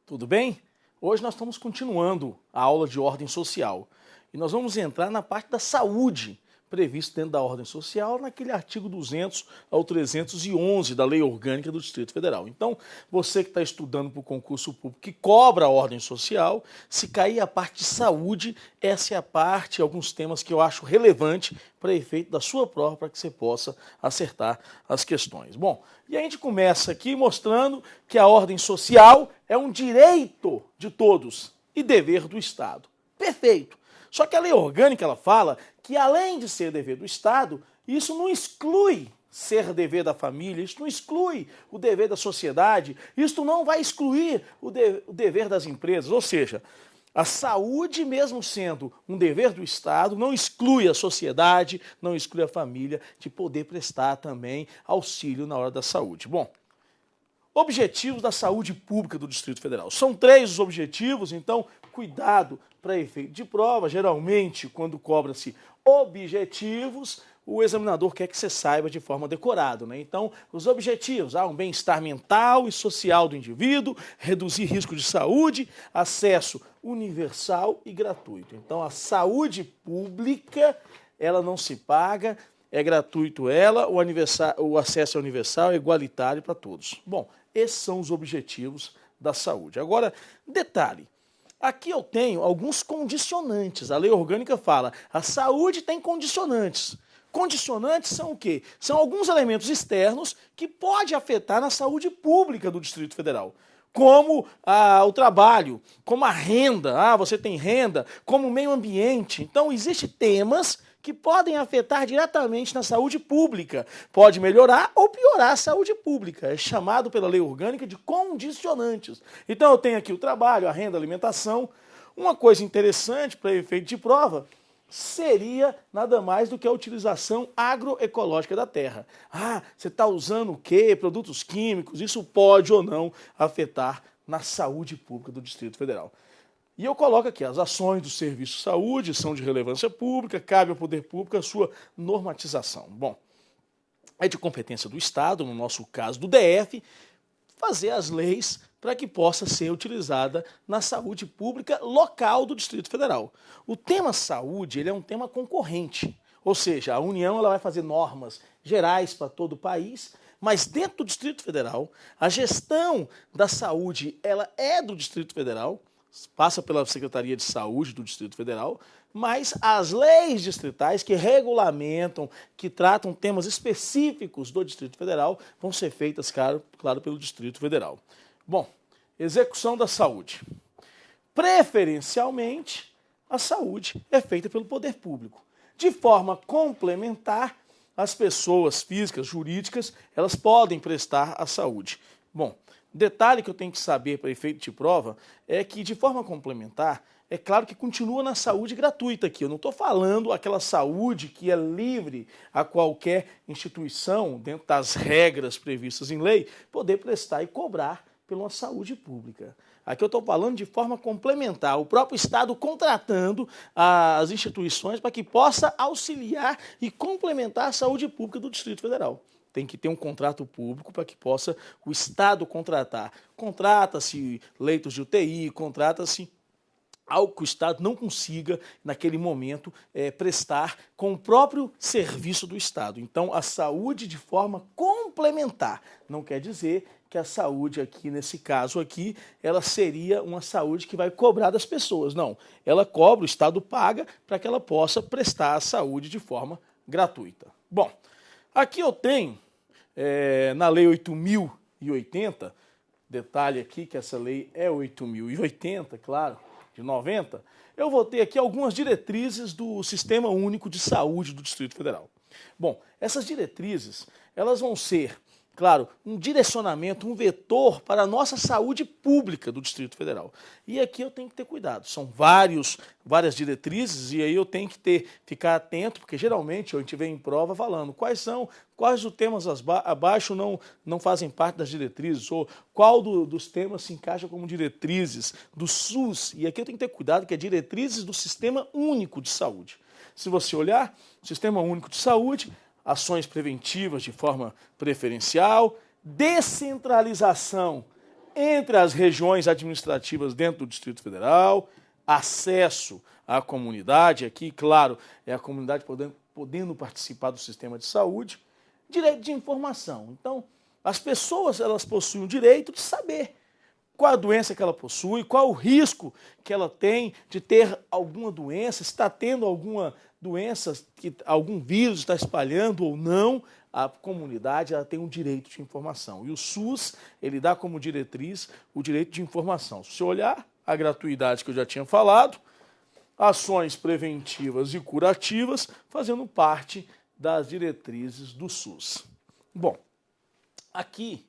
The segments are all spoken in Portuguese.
Tudo bem? Hoje nós estamos continuando a aula de ordem social e nós vamos entrar na parte da saúde, previsto dentro da ordem social, naquele artigo 200 ao 311 da Lei Orgânica do Distrito Federal. Então, você que está estudando para o concurso público que cobra a ordem social, se cair a parte de saúde, essa é a parte, alguns temas que eu acho relevante para efeito da sua prova, para que você possa acertar as questões. Bom, e a gente começa aqui mostrando que a ordem social é um direito de todos e dever do Estado. Perfeito. Só que a lei orgânica ela fala que, além de ser dever do Estado, isso não exclui ser dever da família, isso não exclui o dever da sociedade, isso não vai excluir o dever das empresas. Ou seja, a saúde, mesmo sendo um dever do Estado, não exclui a sociedade, não exclui a família de poder prestar também auxílio na hora da saúde. Bom, objetivos da saúde pública do Distrito Federal. São 3 os objetivos, então cuidado para efeito de prova. Geralmente, quando cobra-se objetivos, o examinador quer que você saiba de forma decorada, né? Então, os objetivos, um bem-estar mental e social do indivíduo, reduzir risco de saúde, acesso universal e gratuito. Então, a saúde pública, ela não se paga, é gratuito ela, o acesso é universal, é igualitário para todos. Bom, esses são os objetivos da saúde. Agora, detalhe, aqui eu tenho alguns condicionantes. A lei orgânica fala, a saúde tem condicionantes. Condicionantes são o quê? São alguns elementos externos que podem afetar na saúde pública do Distrito Federal. Como o trabalho, como a renda, você tem renda, como o meio ambiente. Então, existem temas que podem afetar diretamente na saúde pública. Pode melhorar ou piorar a saúde pública. É chamado pela lei orgânica de condicionantes. Então eu tenho aqui o trabalho, a renda, a alimentação. Uma coisa interessante para efeito de prova seria nada mais do que a utilização agroecológica da terra. Você está usando o quê? Produtos químicos. Isso pode ou não afetar na saúde pública do Distrito Federal. E eu coloco aqui, as ações do Serviço de Saúde são de relevância pública, cabe ao poder público a sua normatização. Bom, é de competência do Estado, no nosso caso do DF, fazer as leis para que possa ser utilizada na saúde pública local do Distrito Federal. O tema saúde ele é um tema concorrente, ou seja, a União ela vai fazer normas gerais para todo o país, mas dentro do Distrito Federal, a gestão da saúde ela é do Distrito Federal, passa pela Secretaria de Saúde do Distrito Federal, mas as leis distritais que regulamentam, que tratam temas específicos do Distrito Federal, vão ser feitas, claro, pelo Distrito Federal. Bom, execução da saúde. Preferencialmente, a saúde é feita pelo poder público. De forma complementar, as pessoas físicas, jurídicas, elas podem prestar a saúde. Bom, detalhe que eu tenho que saber para efeito de prova é que, de forma complementar, é claro que continua na saúde gratuita aqui. Eu não estou falando aquela saúde que é livre a qualquer instituição, dentro das regras previstas em lei, poder prestar e cobrar pela saúde pública. Aqui eu estou falando de forma complementar, o próprio Estado contratando as instituições para que possa auxiliar e complementar a saúde pública do Distrito Federal. Tem que ter um contrato público para que possa o Estado contratar. Contrata-se leitos de UTI, contrata-se algo que o Estado não consiga, naquele momento, prestar com o próprio serviço do Estado. Então, a saúde de forma complementar. Não quer dizer que a saúde aqui, nesse caso aqui, ela seria uma saúde que vai cobrar das pessoas. Não, ela cobra, o Estado paga para que ela possa prestar a saúde de forma gratuita. Bom, aqui eu tenho, na Lei 8.080, detalhe aqui que essa lei é 8.080, claro, de 90, eu vou ter aqui algumas diretrizes do Sistema Único de Saúde do Distrito Federal. Bom, essas diretrizes, elas vão ser, claro, um direcionamento, um vetor para a nossa saúde pública do Distrito Federal. E aqui eu tenho que ter cuidado. São várias diretrizes e aí eu tenho que ficar atento, porque geralmente a gente vem em prova falando quais os temas abaixo não fazem parte das diretrizes, ou qual dos temas se encaixa como diretrizes do SUS. E aqui eu tenho que ter cuidado, que é diretrizes do Sistema Único de Saúde. Se você olhar, o Sistema Único de Saúde, ações preventivas de forma preferencial, descentralização entre as regiões administrativas dentro do Distrito Federal, acesso à comunidade, aqui, claro, é a comunidade podendo participar do sistema de saúde, direito de informação. Então, as pessoas elas possuem o direito de saber qual a doença que ela possui, qual o risco que ela tem de ter alguma doença, se está tendo alguma doença, que algum vírus está espalhando ou não. A comunidade ela tem um direito de informação. E o SUS, ele dá como diretriz o direito de informação. Se você olhar a gratuidade que eu já tinha falado, ações preventivas e curativas, fazendo parte das diretrizes do SUS. Bom, aqui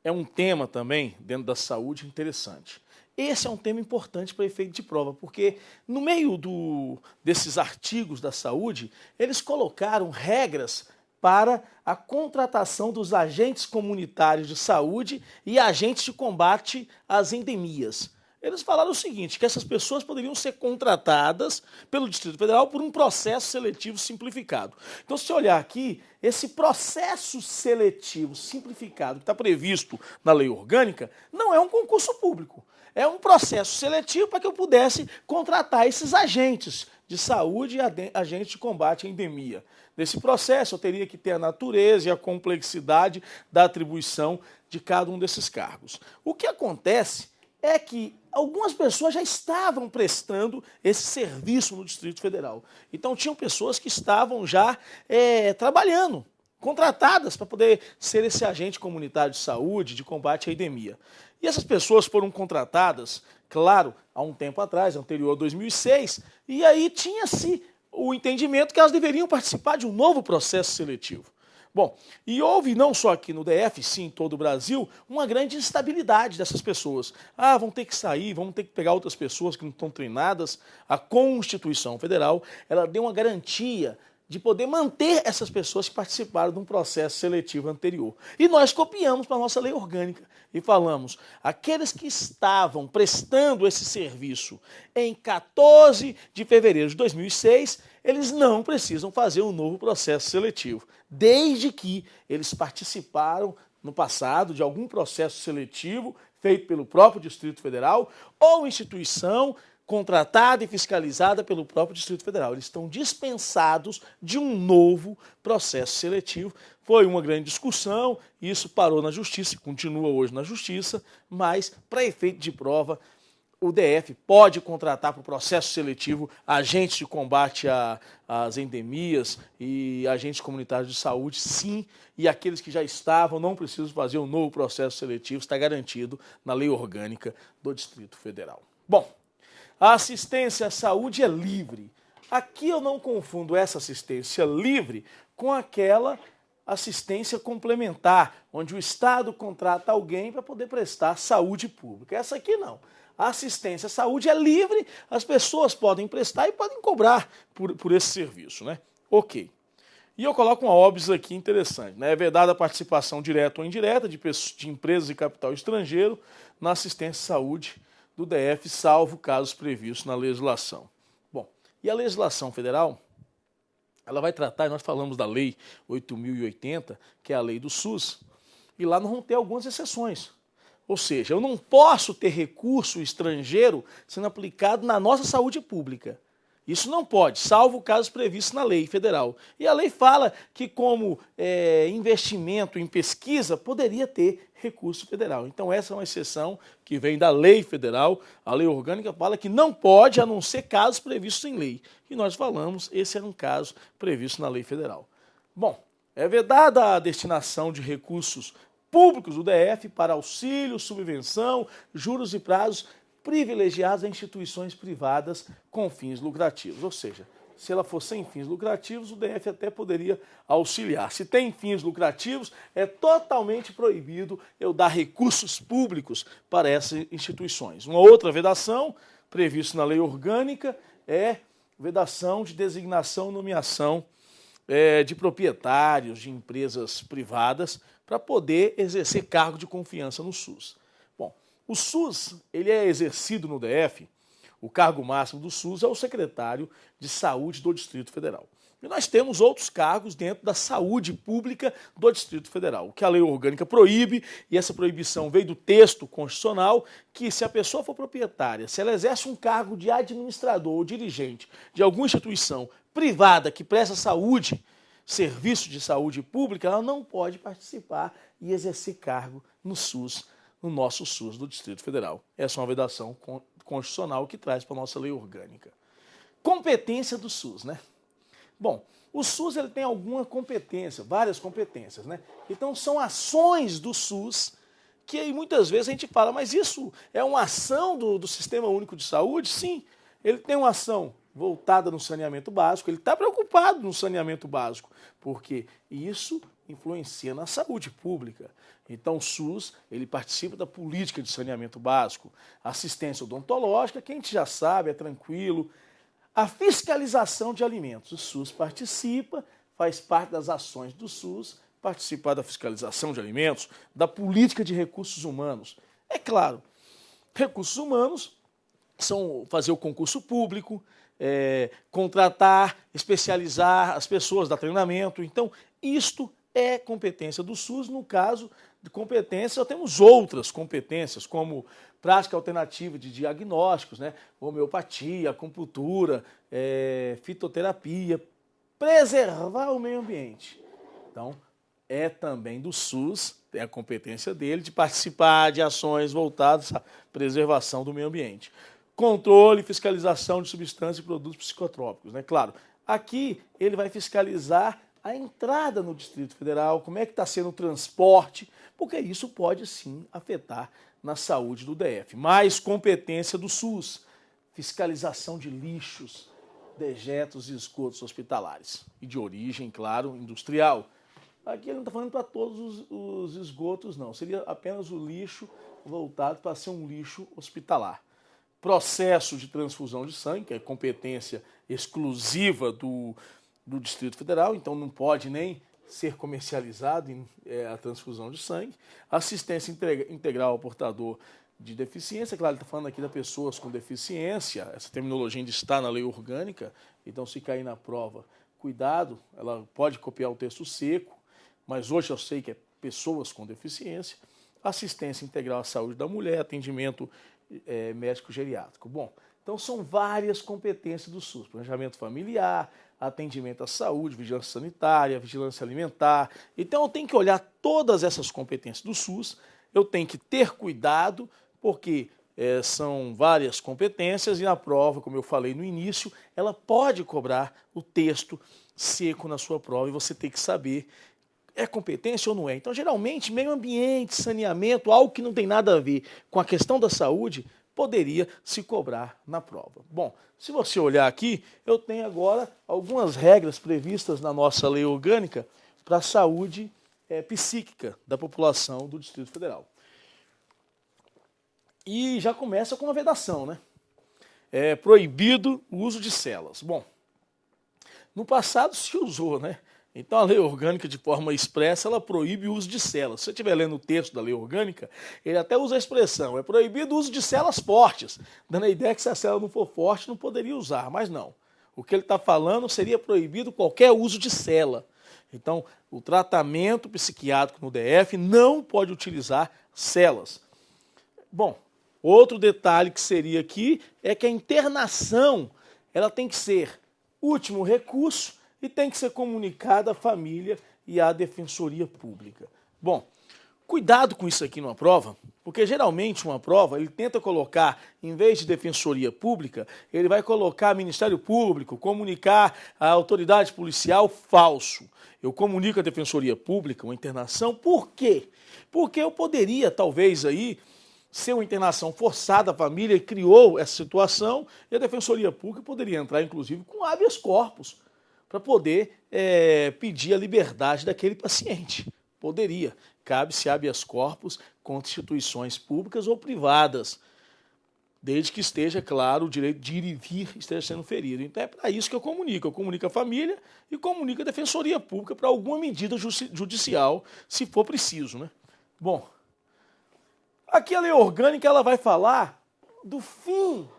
é um tema também, dentro da saúde, interessante. Esse é um tema importante para efeito de prova, porque no meio desses artigos da saúde, eles colocaram regras para a contratação dos agentes comunitários de saúde e agentes de combate às endemias. Eles falaram o seguinte, que essas pessoas poderiam ser contratadas pelo Distrito Federal por um processo seletivo simplificado. Então, se você olhar aqui, esse processo seletivo simplificado que está previsto na lei orgânica não é um concurso público. É um processo seletivo para que eu pudesse contratar esses agentes de saúde e agentes de combate à endemia. Nesse processo, eu teria que ter a natureza e a complexidade da atribuição de cada um desses cargos. O que acontece é que algumas pessoas já estavam prestando esse serviço no Distrito Federal. Então, tinham pessoas que estavam já trabalhando, contratadas para poder ser esse agente comunitário de saúde, de combate à endemia. E essas pessoas foram contratadas, claro, há um tempo atrás, anterior a 2006, e aí tinha-se o entendimento que elas deveriam participar de um novo processo seletivo. Bom, e houve, não só aqui no DF, sim em todo o Brasil, uma grande instabilidade dessas pessoas. Vão ter que sair, vão ter que pegar outras pessoas que não estão treinadas. A Constituição Federal, ela deu uma garantia de poder manter essas pessoas que participaram de um processo seletivo anterior. E nós copiamos para a nossa lei orgânica e falamos, aqueles que estavam prestando esse serviço em 14 de fevereiro de 2006, eles não precisam fazer um novo processo seletivo, desde que eles participaram no passado de algum processo seletivo feito pelo próprio Distrito Federal ou instituição contratada e fiscalizada pelo próprio Distrito Federal. Eles estão dispensados de um novo processo seletivo. Foi uma grande discussão, isso parou na Justiça e continua hoje na Justiça, mas, para efeito de prova, o DF pode contratar para o processo seletivo agentes de combate às endemias e agentes comunitários de saúde, sim, e aqueles que já estavam não precisam fazer um novo processo seletivo, está garantido na lei orgânica do Distrito Federal. Bom, a assistência à saúde é livre. Aqui eu não confundo essa assistência livre com aquela assistência complementar, onde o Estado contrata alguém para poder prestar saúde pública. Essa aqui não. A assistência à saúde é livre, as pessoas podem prestar e podem cobrar por esse serviço, né? Ok. E eu coloco uma óbvio aqui interessante, né? É vedada a participação direta ou indireta de empresas de capital estrangeiro na assistência à saúde do DF, salvo casos previstos na legislação. Bom, e a legislação federal, ela vai tratar, e nós falamos da Lei 8.080, que é a lei do SUS, e lá nós vamos ter algumas exceções. Ou seja, eu não posso ter recurso estrangeiro sendo aplicado na nossa saúde pública. Isso não pode, salvo casos previstos na lei federal. E a lei fala que como investimento em pesquisa poderia ter recurso federal. Então essa é uma exceção que vem da lei federal. A lei orgânica fala que não pode, a não ser casos previstos em lei. E nós falamos, esse era um caso previsto na lei federal. Bom, é vedada a destinação de recursos públicos do DF para auxílio, subvenção, juros e prazos privilegiados a instituições privadas com fins lucrativos. Ou seja, se ela for sem fins lucrativos, o DF até poderia auxiliar. Se tem fins lucrativos, é totalmente proibido eu dar recursos públicos para essas instituições. Uma outra vedação, prevista na lei orgânica, é vedação de designação e nomeação de proprietários de empresas privadas para poder exercer cargo de confiança no SUS. O SUS, ele é exercido no DF, o cargo máximo do SUS é o secretário de Saúde do Distrito Federal. E nós temos outros cargos dentro da saúde pública do Distrito Federal, o que a lei orgânica proíbe, e essa proibição veio do texto constitucional, que se a pessoa for proprietária, se ela exerce um cargo de administrador ou dirigente de alguma instituição privada que presta saúde, serviço de saúde pública, ela não pode participar e exercer cargo no SUS, no nosso SUS do Distrito Federal. Essa é uma vedação constitucional que traz para a nossa lei orgânica. Competência do SUS, né? Bom, o SUS ele tem alguma competência, várias competências, né? Então são ações do SUS que aí muitas vezes a gente fala, mas isso é uma ação do Sistema Único de Saúde? Sim, ele tem uma ação voltada no saneamento básico, ele está preocupado no saneamento básico, porque isso influencia na saúde pública. Então o SUS, ele participa da política de saneamento básico, assistência odontológica, que a gente já sabe, é tranquilo. A fiscalização de alimentos, o SUS participa, faz parte das ações do SUS, participar da fiscalização de alimentos, da política de recursos humanos. É claro, recursos humanos são fazer o concurso público, contratar, especializar as pessoas, dar treinamento. Então, isto é competência do SUS. No caso de competência, nós temos outras competências, como prática alternativa de diagnósticos, né? Homeopatia, acupuntura, fitoterapia, preservar o meio ambiente. Então, é também do SUS, é a competência dele de participar de ações voltadas à preservação do meio ambiente. Controle e fiscalização de substâncias e produtos psicotrópicos, né? Claro, aqui ele vai fiscalizar a entrada no Distrito Federal, como é que está sendo o transporte, porque isso pode sim afetar na saúde do DF. Mais competência do SUS, fiscalização de lixos, dejetos e esgotos hospitalares e de origem, claro, industrial. Aqui ele não está falando para todos os esgotos, não. Seria apenas o lixo voltado para ser um lixo hospitalar. Processo de transfusão de sangue, que é competência exclusiva do Distrito Federal, então não pode nem ser comercializado a transfusão de sangue. Assistência integral ao portador de deficiência, claro, ele está falando aqui das pessoas com deficiência, essa terminologia ainda está na lei orgânica, então se cair na prova, cuidado, ela pode copiar o texto seco, mas hoje eu sei que é pessoas com deficiência. Assistência integral à saúde da mulher, atendimento médico geriátrico. Bom, então são várias competências do SUS, planejamento familiar, atendimento à saúde, vigilância sanitária, vigilância alimentar. Então eu tenho que olhar todas essas competências do SUS, eu tenho que ter cuidado, porque são várias competências e na prova, como eu falei no início, ela pode cobrar o texto seco na sua prova e você tem que saber é competência ou não é. Então, geralmente, meio ambiente, saneamento, algo que não tem nada a ver com a questão da saúde, poderia se cobrar na prova. Bom, se você olhar aqui, eu tenho agora algumas regras previstas na nossa lei orgânica para a saúde psíquica da população do Distrito Federal. E já começa com uma vedação, né? É proibido o uso de celas. Bom, no passado se usou, né? Então, a lei orgânica, de forma expressa, ela proíbe o uso de celas. Se você estiver lendo o texto da lei orgânica, ele até usa a expressão, é proibido o uso de celas fortes, dando a ideia que se a cela não for forte, não poderia usar, mas não. O que ele está falando seria proibido qualquer uso de cela. Então, o tratamento psiquiátrico no DF não pode utilizar celas. Bom, outro detalhe que seria aqui é que a internação ela tem que ser último recurso e tem que ser comunicada à família e à Defensoria Pública. Bom, cuidado com isso aqui numa prova, porque geralmente uma prova ele tenta colocar, em vez de Defensoria Pública, ele vai colocar Ministério Público, comunicar a autoridade policial, falso. Eu comunico a Defensoria Pública uma internação, por quê? Porque eu poderia, talvez, aí, ser uma internação forçada, a família criou essa situação e a Defensoria Pública poderia entrar, inclusive, com habeas corpus, para poder pedir a liberdade daquele paciente. Poderia. Cabe-se habeas corpus contra instituições públicas ou privadas, desde que esteja, claro, o direito de ir e vir esteja sendo ferido. Então é para isso que eu comunico. Eu comunico a família e comunico a Defensoria Pública para alguma medida judicial, se for preciso, né? Bom, aqui a lei orgânica ela vai falar do fim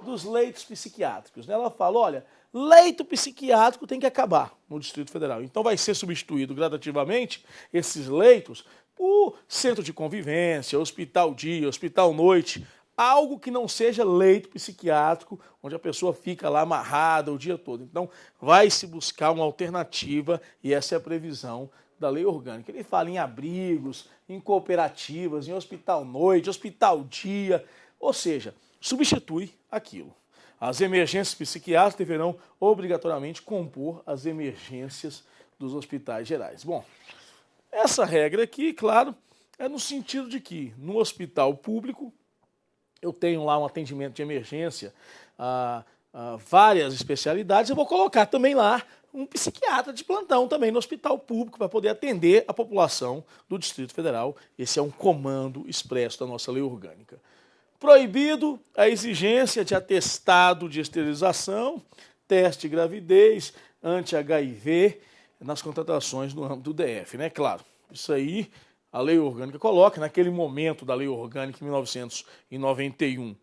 dos leitos psiquiátricos, né? Ela fala, olha, leito psiquiátrico tem que acabar no Distrito Federal. Então vai ser substituído gradativamente esses leitos por centro de convivência, hospital dia, hospital noite, algo que não seja leito psiquiátrico, onde a pessoa fica lá amarrada o dia todo. Então vai se buscar uma alternativa e essa é a previsão da lei orgânica. Ele fala em abrigos, em cooperativas, em hospital noite, hospital dia, ou seja, substitui aquilo. As emergências psiquiátricas deverão obrigatoriamente compor as emergências dos hospitais gerais. Bom, essa regra aqui, claro, é no sentido de que no hospital público eu tenho lá um atendimento de emergência, várias especialidades, eu vou colocar também lá um psiquiatra de plantão também no hospital público para poder atender a população do Distrito Federal. Esse é um comando expresso da nossa lei orgânica. Proibido a exigência de atestado de esterilização, teste de gravidez, anti-HIV nas contratações no âmbito do DF, né? Claro, isso aí a lei orgânica coloca. Naquele momento da lei orgânica, em 1991,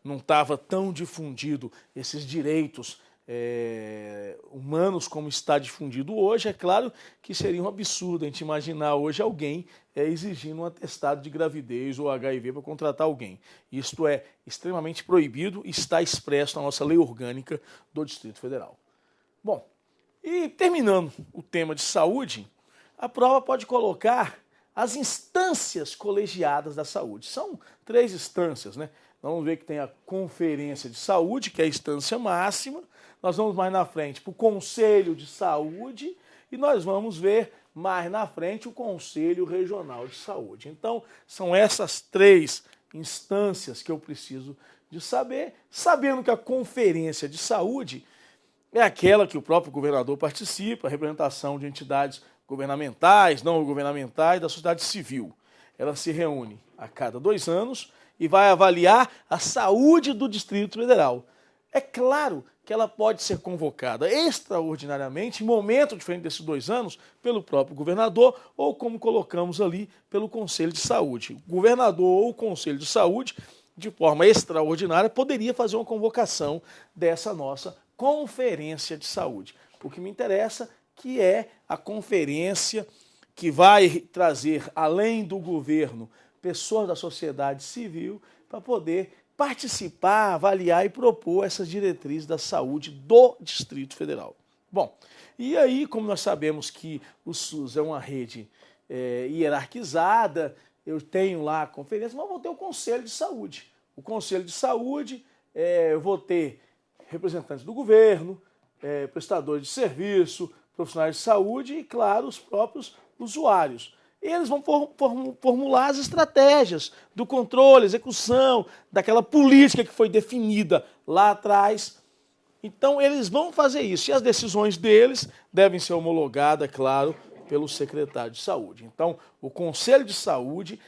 não estava tão difundido esses direitos humanos como está difundido hoje. É claro que seria um absurdo a gente imaginar hoje alguém exigindo um atestado de gravidez ou HIV para contratar alguém. Isto é extremamente proibido e está expresso na nossa lei orgânica do Distrito Federal. Bom, e terminando o tema de saúde, a prova pode colocar as instâncias colegiadas da saúde. São 3 instâncias, né? Vamos ver que tem a Conferência de Saúde, que é a instância máxima. Nós vamos mais na frente para o Conselho de Saúde e nós vamos ver mais na frente o Conselho Regional de Saúde. Então, são essas 3 instâncias que eu preciso de saber, sabendo que a Conferência de Saúde é aquela que o próprio governador participa, a representação de entidades governamentais, não governamentais, da sociedade civil. Ela se reúne a cada 2 anos e vai avaliar a saúde do Distrito Federal. É claro que ela pode ser convocada extraordinariamente, em momento diferente desses 2 anos, pelo próprio governador ou, como colocamos ali, pelo Conselho de Saúde. O governador ou o Conselho de Saúde, de forma extraordinária, poderia fazer uma convocação dessa nossa Conferência de Saúde. O que me interessa que é a conferência que vai trazer, além do governo, pessoas da sociedade civil para poder participar, avaliar e propor essas diretrizes da saúde do Distrito Federal. Bom, e aí, como nós sabemos que o SUS é uma rede hierarquizada, eu tenho lá a conferência, mas vou ter o Conselho de Saúde. O Conselho de Saúde, eu vou ter representantes do governo, prestadores de serviço, profissionais de saúde e, claro, os próprios usuários. Eles vão formular as estratégias do controle, execução, daquela política que foi definida lá atrás. Então, eles vão fazer isso. E as decisões deles devem ser homologadas, claro, pelo secretário de saúde. Então, o Conselho de Saúde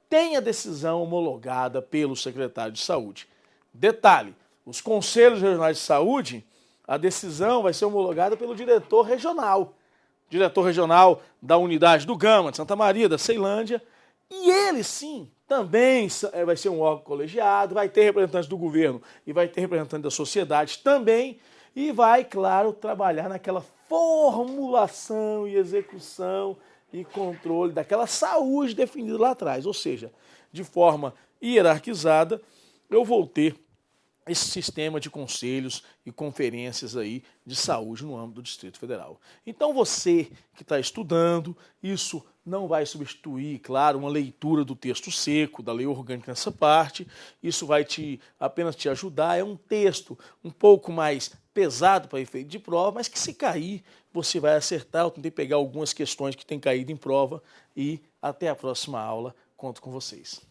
tem a decisão homologada pelo secretário de saúde. Detalhe, os conselhos regionais de saúde, a decisão vai ser homologada pelo diretor regional da unidade do Gama, de Santa Maria, da Ceilândia, e ele sim, também vai ser um órgão colegiado, vai ter representantes do governo e vai ter representantes da sociedade também, e vai, claro, trabalhar naquela formulação e execução e controle daquela saúde definida lá atrás, ou seja, de forma hierarquizada, eu vou ter esse sistema de conselhos e conferências aí de saúde no âmbito do Distrito Federal. Então você que está estudando, isso não vai substituir, claro, uma leitura do texto seco, da lei orgânica nessa parte, isso vai apenas te ajudar, é um texto um pouco mais pesado para efeito de prova, mas que se cair, você vai acertar. Eu tentei pegar algumas questões que têm caído em prova e até a próxima aula, conto com vocês.